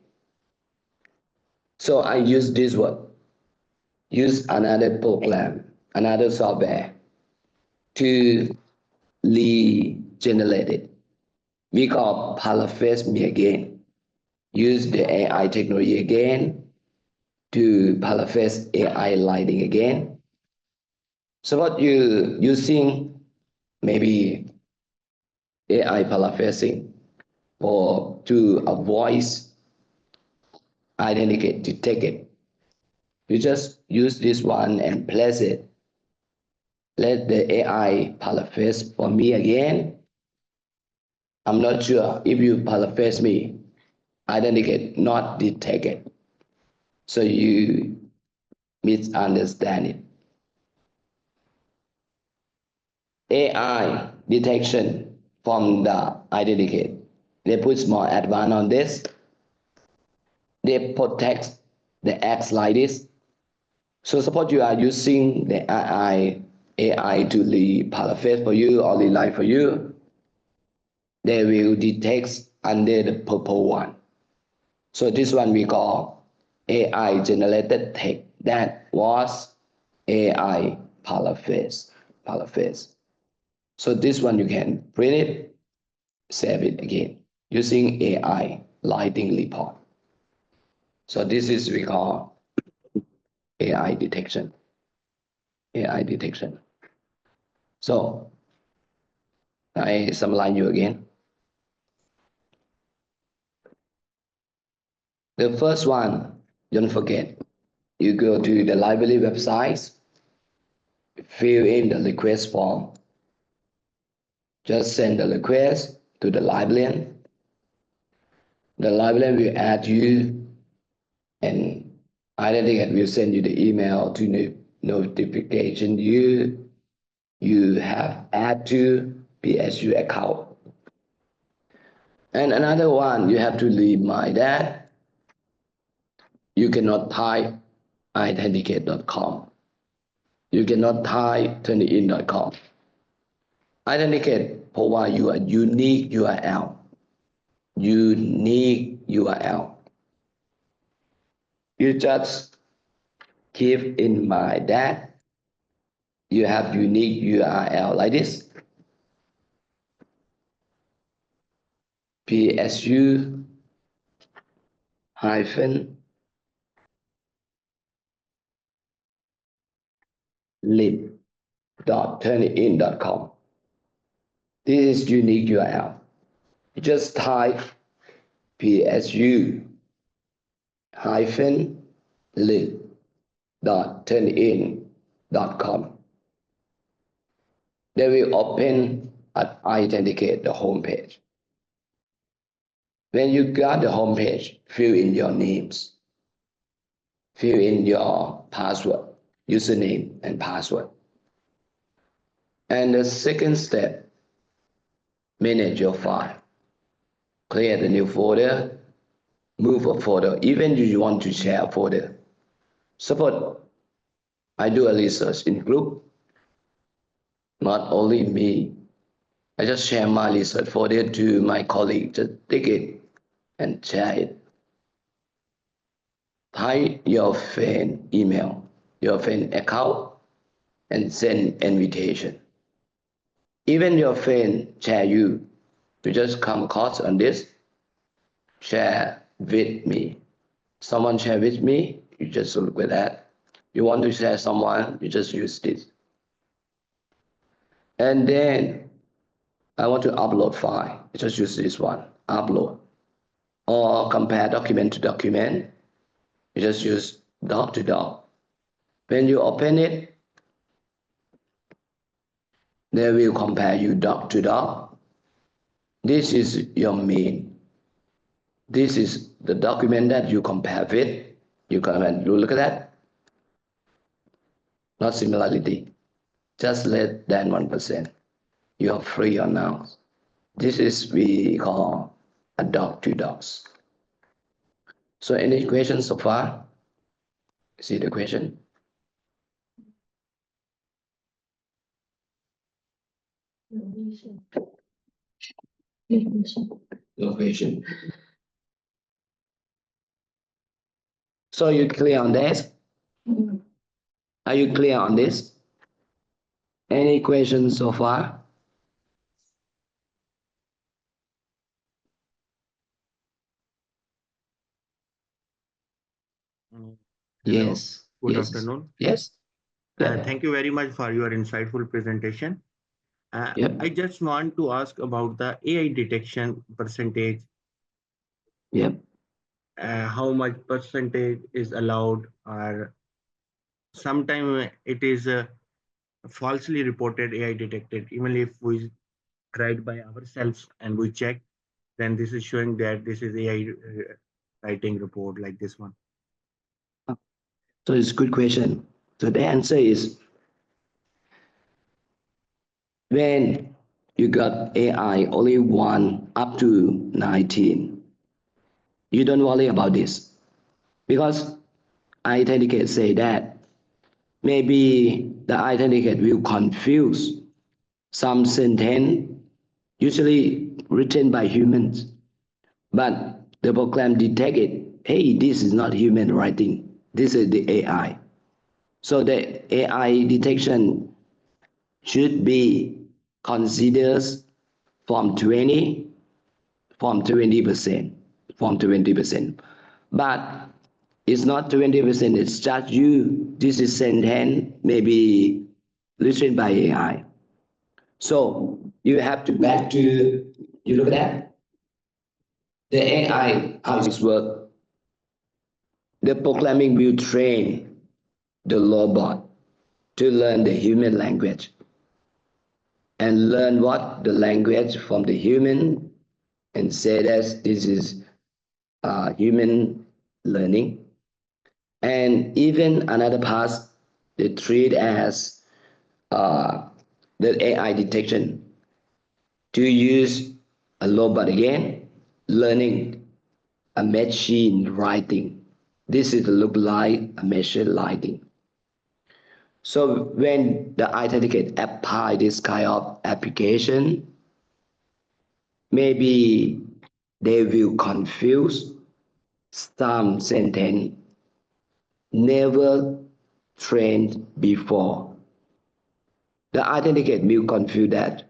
So I use this word, use another program, another software to regenerate it. We call paraphrase me again. Use the AI technology again to paraphrase AI lighting again. So what you using maybe AI paraphrasing or to a voice iThenticate detect it. You just use this one and place it. Let the AI paraphrase for me again. I'm not sure if you paraphrase me, iThenticate not detect it. So you misunderstand it. AI detection from the iThenticate. They put more advanced on this. They protect the acts like this. So suppose you are using the AI to paraphrase for you or rewrite for you, they will detect under the purple one. So this one we call AI generated text. That was AI paraphrase. So this one you can print it, save it again using AI lighting report. So this is we call AI detection. So I summarize you again. The first one, don't forget, you go to the library websites, fill in the request form. Just send the request to the librarian. The librarian will add you, and iThenticate will send you the email to notification you have add to PSU account. And another one, you have to remind that you cannot type iThenticate.com. You cannot type turnitin.com. iThenticate provide you a unique URL. Unique URL. You just keep in mind that you have unique URL like this. PSU hyphen lib.turnitin.com. This is unique URL. You just type PSU hyphen lib.turnitin.com. They will open at iThenticate the homepage. When you got the homepage, fill in your names. Fill in your password, username and password. And the second step, manage your file. Create a new folder, move a folder, even if you want to share a folder. Suppose I do a research in group, not only me. I just share my research folder to my colleague, just take it and share it. Type your friend email, your friend account, and send invitation. Even your friend share you just come across on this, share with me. Someone share with me, you just look at that. You want to share someone, you just use this. And then I want to upload file, you just use this one, upload. Or compare document to document, you just use doc to doc. When you open it, they will compare you doc to doc. This is your main. This is the document that you compare with. You can look at that. Not similarity, just less than 1%. You are free on now. This is we call a doc to docs. So any questions so far? See the question? No question. So you clear on this? Are you clear on this? Any questions so far? Hello. Yes. Good Yes. afternoon. Yes. Thank you very much for your insightful presentation. Yep. I just want to ask about the AI detection percentage. Yep. How much percentage is allowed, or sometimes it is falsely reported AI detected, even if we tried by ourselves and we check, then this is showing that this is AI writing report like this one. So it's a good question. So the answer is when you got AI only 1 up to 19, you don't worry about this because iThenticate say that maybe the iThenticate will confuse some sentence usually written by humans, but the program detect it. Hey, this is not human writing. This is the AI. So the AI detection should be considered from 20%. But it's not 20%, it's just you. This is sentence maybe written by AI. So you have to back to, you look at that. The AI, how it works. the programming will train the robot to learn the human language and learn what the language from the human and say that this is human learning. And even another part, they treat as the AI detection to use a robot again, learning a machine writing. This is look like a machine writing. So when the iThenticate apply this kind of application, maybe they will confuse some sentence never trained before. The iThenticate will confuse that.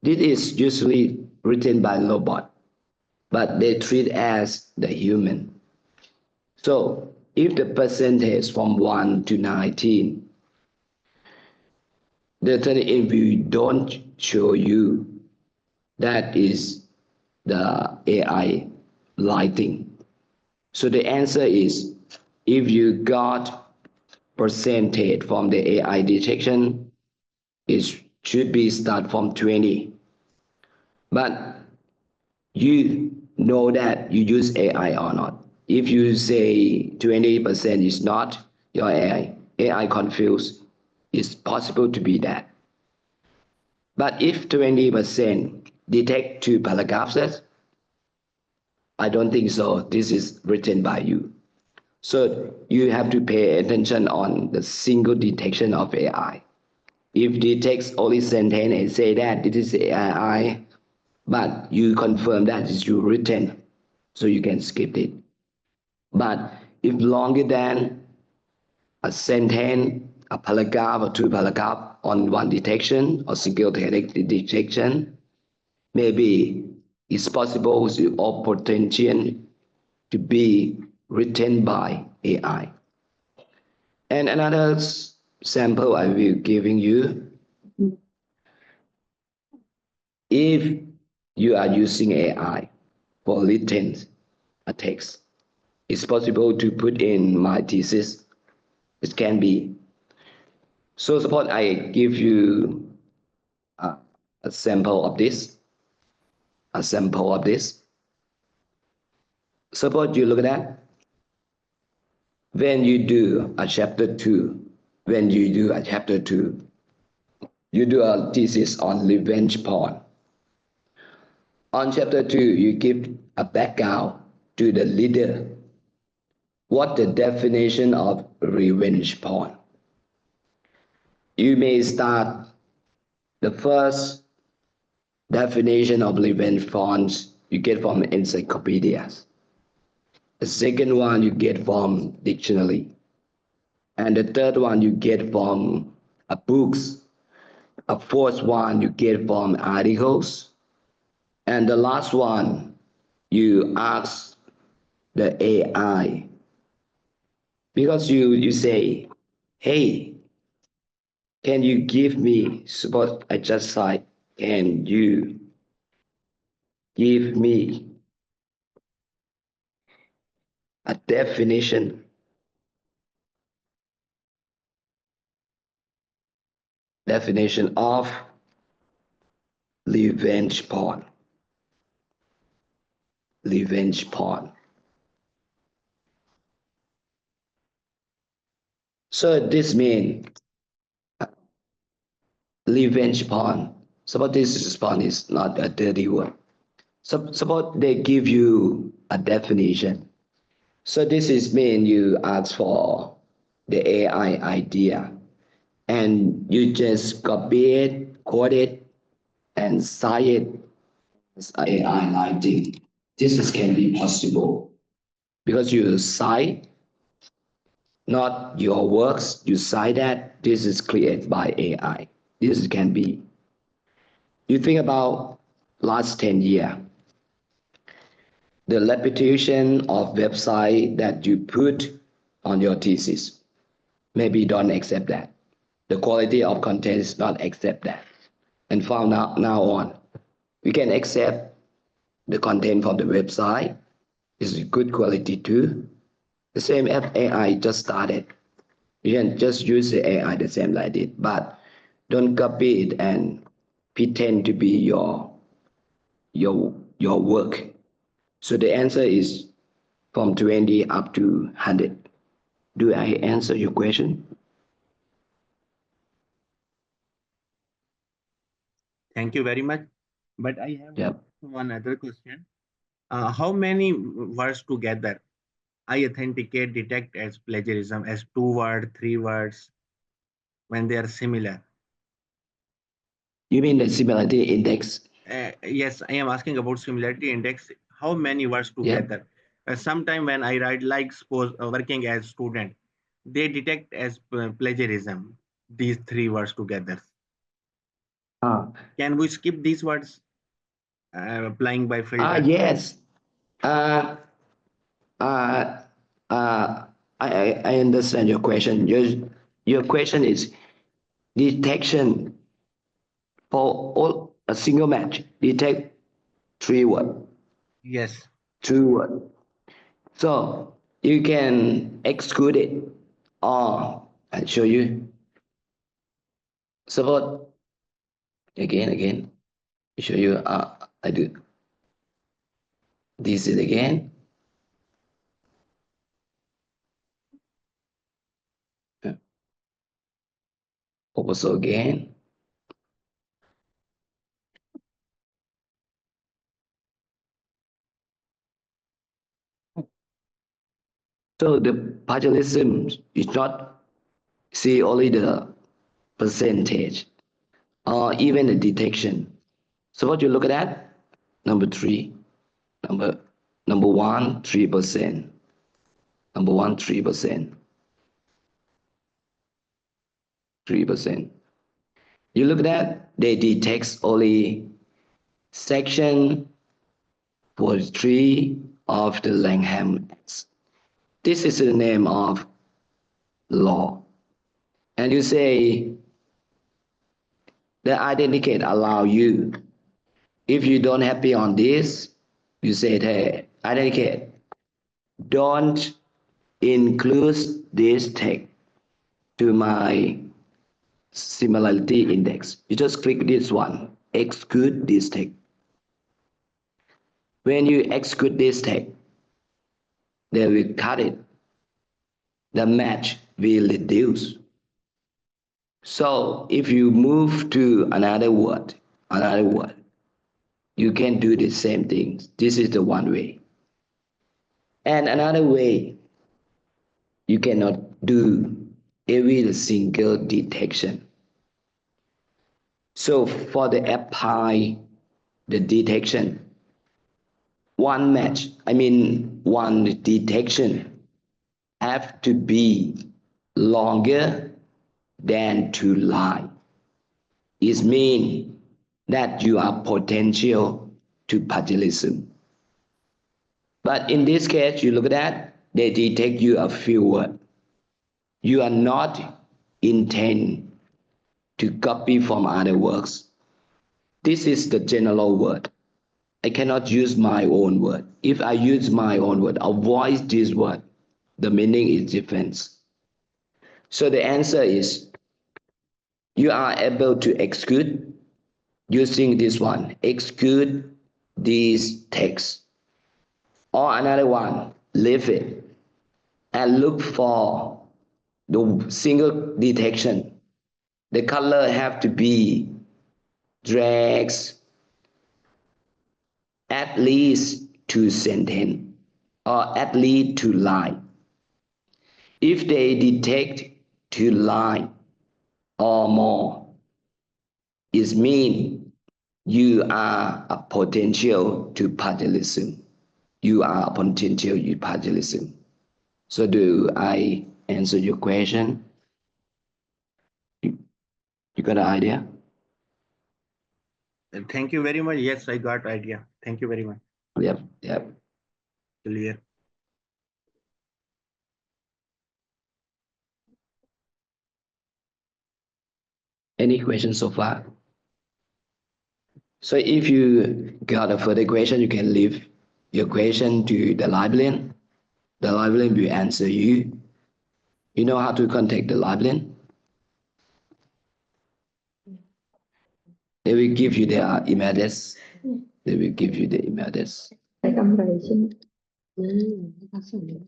This is usually written by robot, but they treat as the human. So if the percentage from 1 to 19, the Turnitin will don't show you that is the AI writing. So the answer is, if you got percentage from the AI detection, it should be start from 20. But you know that you use AI or not. If you say 20% is not your AI confused, it's possible to be that. But if 20% detect 2 paragraphs, I don't think so. This is written by you. So you have to pay attention on the single detection of AI. If detects only sentence and say that this is AI, but you confirm that is you written, so you can skip it. But if longer than a sentence, a paragraph or 2 paragraphs on one detection or single detection, maybe it's possible or potential to be written by AI. And another sample I will giving you. If you are using AI for written a text, it's possible to put in my thesis. It can be. So suppose I give you a sample of this. A sample of this. Suppose you look at that. When you do a chapter 2, you do a thesis on revenge porn. On chapter 2, you give a background to the leader. What the definition of revenge porn? You may start the first definition of revenge porn you get from encyclopedias. The second one you get from dictionary. And the third one you get from books. A fourth one you get from articles. And the last one you ask the AI. Because you say, hey, can you give me, suppose I just said, can you give me a definition of revenge porn? Revenge porn. So this means revenge porn. Suppose this porn is not a dirty word. Suppose they give you a definition. So this is mean you ask for the AI idea and you just copy it, code it, and cite it as AI writing. This can be possible because you cite not your works, you cite that this is created by AI. This can be. You think about last 10 years, the reputation of website that you put on your thesis, maybe don't accept that. The quality of content is not accept that. And from now on, we can accept the content from the website is good quality too. The same app AI just started. You can just use the AI the same like it, but don't copy it and pretend to be your work. So the answer is from 20 up to 100. Do I answer your question? Thank you very much. But I have Yep. one other question. How many words together iThenticate detect as plagiarism, as 2 words, 3 words, when they are similar? You mean the similarity index? Yes, I am asking about similarity index. How many words Yeah. together? Sometime when I write, like suppose working as student, they detect as plagiarism, these 3 words together. Ah, Can we skip these words applying by filter? yes. Uh, uh, uh, I understand your question. Your question is detection for all a single match. Detect 3 words. Yes. 2 words. So you can exclude it, or I'll show you. Suppose again. Show you. I do. This is again. Also again. So the plagiarism is not see only the percentage or even the detection. So what you look at that? Number 3, number 1, 3%. Number 1, 3%. 3%. You look at that, they detect only section 43 of the Langham Act. This is the name of law. And you say the iThenticate allow you. If you don't happy on this, you say, hey, iThenticate, don't include this text to my similarity index. You just click this one, exclude this text. When you exclude this text, they will cut it. The match will reduce. So if you move to another word, you can do the same thing. This is the one way. And another way, you cannot do every single detection. So for the apply the detection, one detection have to be longer than 2 lines. It means that you are potential to plagiarism. But in this case, you look at that, they detect you a few words. You are not intend to copy from other works. This is the general word. I cannot use my own word. If I use my own word, avoid this word, the meaning is different. So the answer is you are able to exclude using this one, exclude these text. Or another one, leave it and look for the single detection. The color have to be drags at least 2 sentences or at least 2 lines. If they detect 2 lines or more, it means you are a potential to plagiarism. You are a potential to plagiarism. So do I answer your question? You got an idea? Thank you very much. Yes, I got idea. Thank you very much. Yep. Clear. Any questions so far? So if you got a further question, you can leave your question to the librarian. The librarian will answer you. You know how to contact the librarian? They will give you their email address. They will give you the email address. ใช้กำไรใช่ไหมนะคะส่วนนี้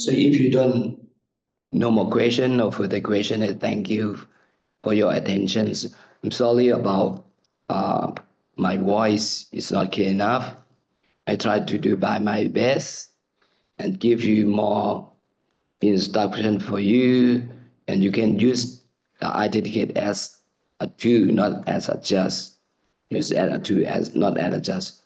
So if you don't no more question, no further question, I thank you for your attention. I'm sorry about my voice is not clear enough. I try to do by my best and give you more instruction for you, and you can use the iThenticate as a tool, not as a just. Use as a tool, as not as a just.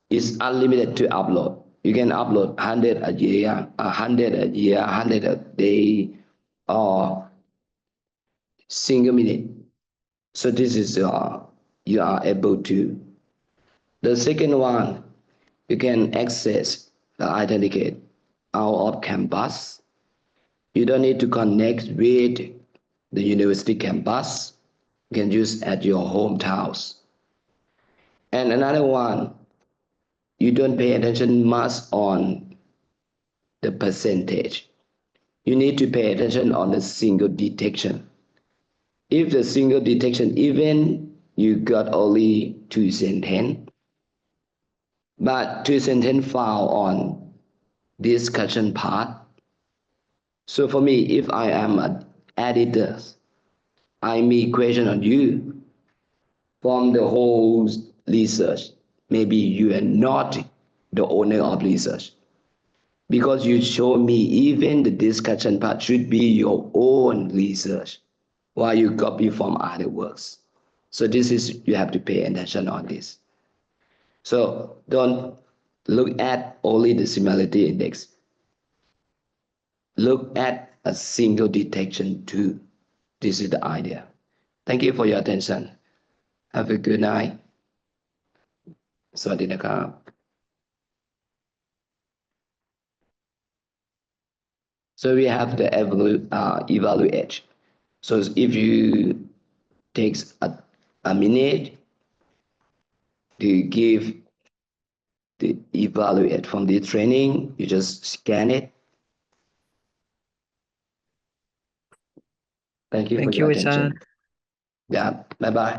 It's unlimited to upload. You can upload 100 a year, 100 a year, 100 a day, or single minute. So this is you are able to. The second one, you can access the iThenticate out of campus. You don't need to connect with the university campus. You can use at your hometowns. And another one, you don't pay attention much on the percentage. You need to pay attention on the single detection. If the single detection, even you got only 2 sentences, but 2 sentences found on discussion part. So for me, if I am an editor, I make question on you from the whole research. Maybe you are not the owner of research, because you show me even the discussion part should be your own research while you copy from other works. So this is, you have to pay attention on this. So don't look at only the similarity index. Look at a single detection too. This is the idea. Thank you for your attention. Have a good night. สวัสดีนะครับ So we have the evaluate. So if you takes a minute to give the evaluate from the training, you just scan it. Thank you for Thank your you, attention. Achan. Yeah, bye-bye.